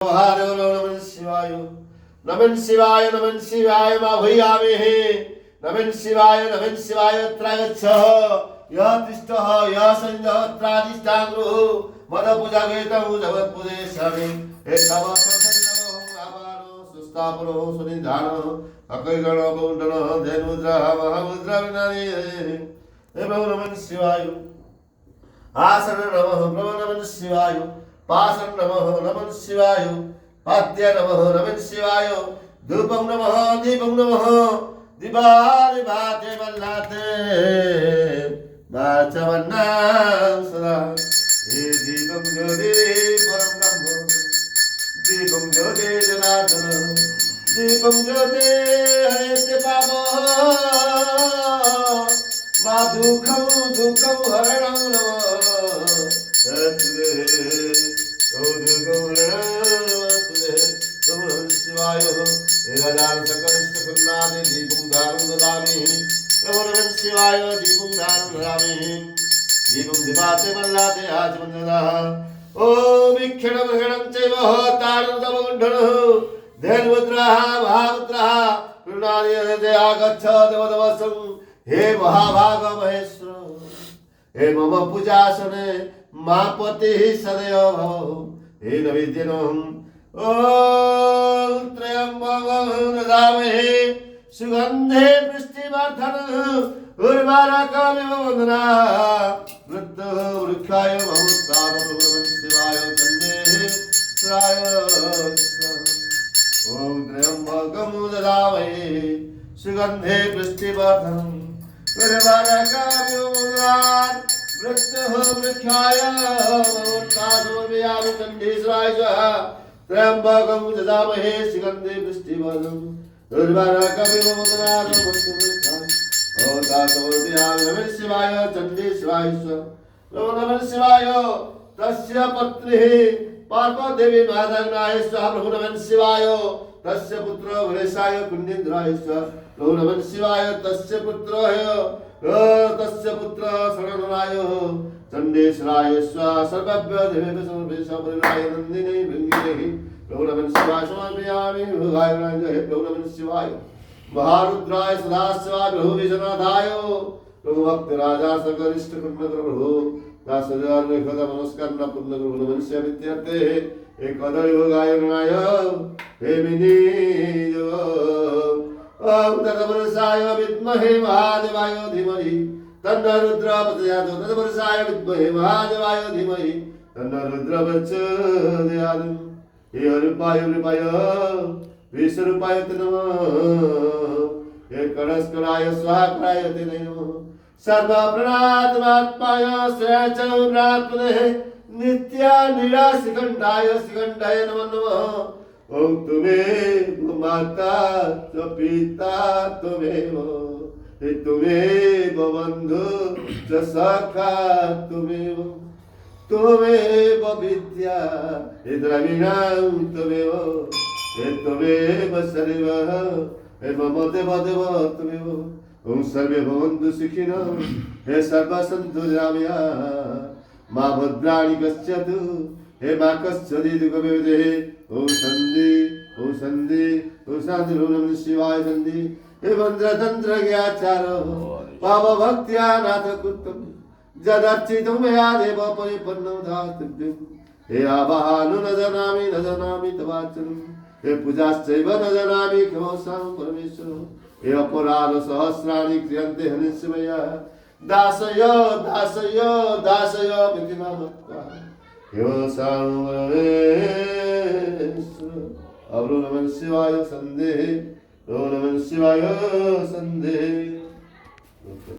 नमः शिवाय नमः शिवाय नमः शिवाय माभयामहे नमः शिवाय त्रयच्छ यः तिष्ठः यः संजः त्रादिष्टाङ्गुः मदपूजागेतं जगत्पूजेशामि हे तव आवानो सुस्थापनो सुनिधानो अकैगणो गौण्डनो धेनुद्रः महामुद्राविनानि हे नमः शिवाय आसन नमः प्रभो नमः शिवाय पासन नमः शिवाय पाद्य नमः शिवाय धूपं नमः दीपं नमः दिवारि भाते बल्लाते वाचवन्नां सदा हे दीपं ज्योति परं ब्रह्म दीपं ज्योति जनार्दन दीपं ज्योति हरेते पाप मा दुःखं हरणं नमः शिवाय दीपं दानं ददामि नमः शिवाय दीपं दानं ददामि दीपं दीपाते मल्लाते आचमनः ॐ इक्षणं ग्रहणं चैव तारतमगुण्ठनः धेनुमुद्राः महामुद्राः कृणानि आगच्छ देवदवसं हे महाभाग महेश्वर हे मम पूजासने मा पति सदैव भव हे नैवेद्यनम् ॐ त्र्यम्बकं ददामहे सुगन्धे पुष्टिवर्धनः उर्वारुकमिव वन्दनाः मृत्युः वृक्षाय ममुत्तान शिवाय चण्डे शिवाय ॐ त्र्यम्बकं ददामहे सुगन्धे पुष्टिवर्धनम् उर्वारुकमिव वन्दनाः मृत्युः वृक्षाय ममुत्तान चण्डीश्वराय त्र्यम्बकं ददामहे सुगन्धे पुष्टिवर्धनम् उर्वारुकमिव वन्दनाः नमः शिवाय चण्डी शिवाय नमः शिवाय तस्य पत्नी पार्वदेवी महादग्नाय स्वाहा प्रभु नमः शिवाय तस्य पुत्र गणेशाय कुण्डेन्द्राय स्वाहा प्रभु नमः शिवाय तस्य पुत्र शरणराय चण्डेश्वराय स्वाहा सर्वभ्यो देवेभ्यो समर्पयामि परिवाराय नन्दिनी भृङ्गिः प्रभु नमः शिवाय समर्पयामि भोगाय हे प्रभु नमः शिवाय महारुद्राय सदाशिवाय प्रभु विश्वनाथाय प्रभु भक्त राजा सकलिष्ट कुंड प्रभु दास हजार खदा नमस्कार न पुण्य प्रभु नमस्य विद्यार्थे एक कदली भोगाय गणाय हे मिनी जो ओम तदवरसाय विद्महे महादेवाय धीमहि तन्नो रुद्र प्रचोदयात् तदवरसाय विद्महे महादेवाय धीमहि तन्नो रुद्र प्रचोदयात् हे रूपाय विश्वरूपाय नमः हे कणस्कराय स्वाहाय ते नमः सर्वप्राणात्मात्माय श्रेयचन्द्रात्मने नित्या निराशिखण्डाय शिखण्डाय नमः ओम तुमेव माता च पिता तुमेव हे तुमेव बन्धु च सखा तुमेव विद्या हे द्रविणां तुमेव हे त्वमेव सर्वः हे मम देव त्वमेव ओम सर्वे भवन्तु सुखिनः हे सर्वे सन्तु निरामयाः मा भद्राणि पश्यतु हे मा कश्चित् दुःखमेवेदेः ओम शान्ति नमः शिवाय शान्ति हे मन्त्रतन्त्र ज्ञाचारो पावभक्त्या नाथ कृतं यदर्चितं मया देव परिपन्नं दातव्यं हे आवाहनं न जानामि तवाचनं हे पूजाश्चैव न जानामि क्षमस्वां परमेश्वर हे अपराध सहस्राणि क्रियन्ते हनिष्य मया दासय विधिमामत्वा हे परमेश्वर अवरो नमः शिवाय सन्देह नमः शिवाय सन्देह।